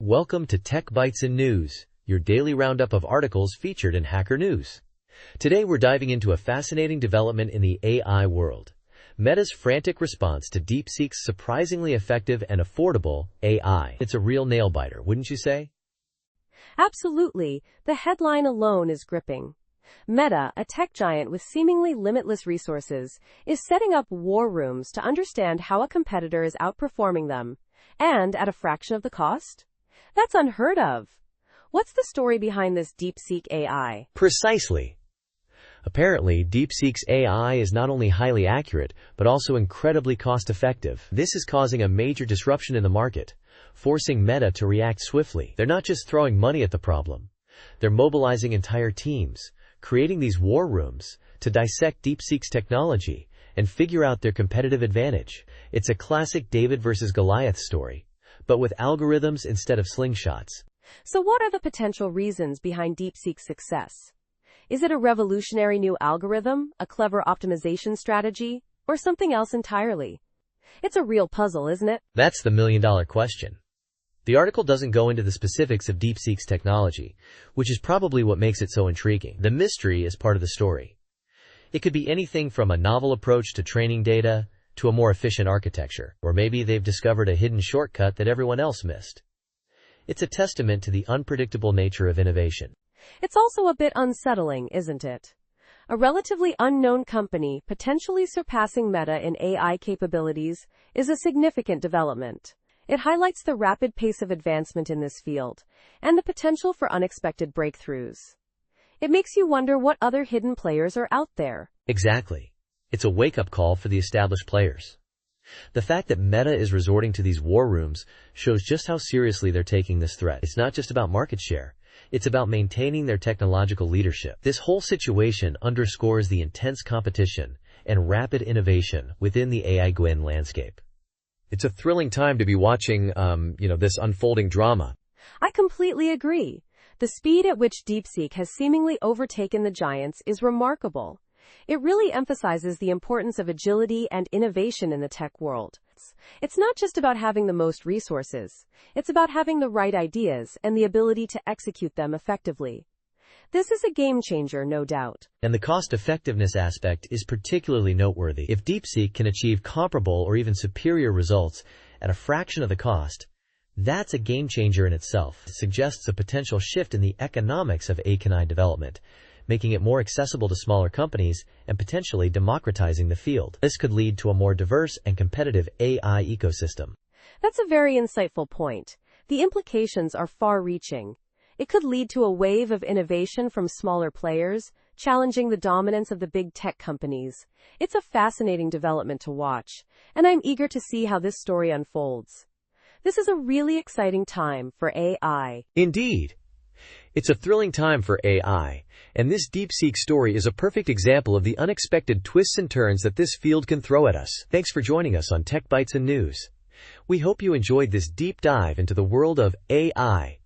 Welcome to Tech Bytes and News, your daily roundup of articles featured in Hacker News. Today we're diving into a fascinating development in the AI world. Meta's frantic response to DeepSeek's surprisingly effective and affordable AI. It's a real nail-biter, wouldn't you say? Absolutely. The headline alone is gripping. Meta, a tech giant with seemingly limitless resources, is setting up war rooms to understand how a competitor is outperforming them, and at a fraction of the cost? That's unheard of. What's the story behind this DeepSeek AI? Precisely. Apparently, DeepSeek's AI is not only highly accurate, but also incredibly cost-effective. This is causing a major disruption in the market, forcing Meta to react swiftly. They're not just throwing money at the problem. They're mobilizing entire teams, creating these war rooms to dissect DeepSeek's technology and figure out their competitive advantage. It's a classic David versus Goliath story, but with algorithms instead of slingshots. So what are the potential reasons behind DeepSeek's success? Is it a revolutionary new algorithm, a clever optimization strategy, or something else entirely? It's a real puzzle, isn't it? That's the million-dollar question. The article doesn't go into the specifics of DeepSeek's technology, which is probably what makes it so intriguing. The mystery is part of the story. It could be anything from a novel approach to training data to a more efficient architecture, or maybe they've discovered a hidden shortcut that everyone else missed. It's a testament to the unpredictable nature of innovation. It's also a bit unsettling, isn't it? A relatively unknown company potentially surpassing Meta in AI capabilities is a significant development. It highlights the rapid pace of advancement in this field and the potential for unexpected breakthroughs. It makes you wonder what other hidden players are out there. Exactly. It's a wake-up call for the established players. The fact that Meta is resorting to these war rooms shows just how seriously they're taking this threat. It's not just about market share. It's about maintaining their technological leadership. This whole situation underscores the intense competition and rapid innovation within the AI GAN landscape. It's a thrilling time to be watching, this unfolding drama. I completely agree. The speed at which DeepSeek has seemingly overtaken the giants is remarkable. It really emphasizes the importance of agility and innovation in the tech world. It's not just about having the most resources. It's about having the right ideas and the ability to execute them effectively. This is a game changer, no doubt. And the cost-effectiveness aspect is particularly noteworthy. If DeepSeek can achieve comparable or even superior results at a fraction of the cost, that's a game changer in itself. It suggests a potential shift in the economics of AI development, making it more accessible to smaller companies and potentially democratizing the field. This could lead to a more diverse and competitive AI ecosystem. That's a very insightful point. The implications are far-reaching. It could lead to a wave of innovation from smaller players, challenging the dominance of the big tech companies. It's a fascinating development to watch, and I'm eager to see how this story unfolds. This is a really exciting time for AI. Indeed. It's a thrilling time for AI, and this DeepSeek story is a perfect example of the unexpected twists and turns that this field can throw at us. Thanks for joining us on Tech Bytes and News. We hope you enjoyed this deep dive into the world of AI.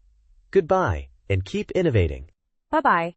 Goodbye, and keep innovating. Bye-bye.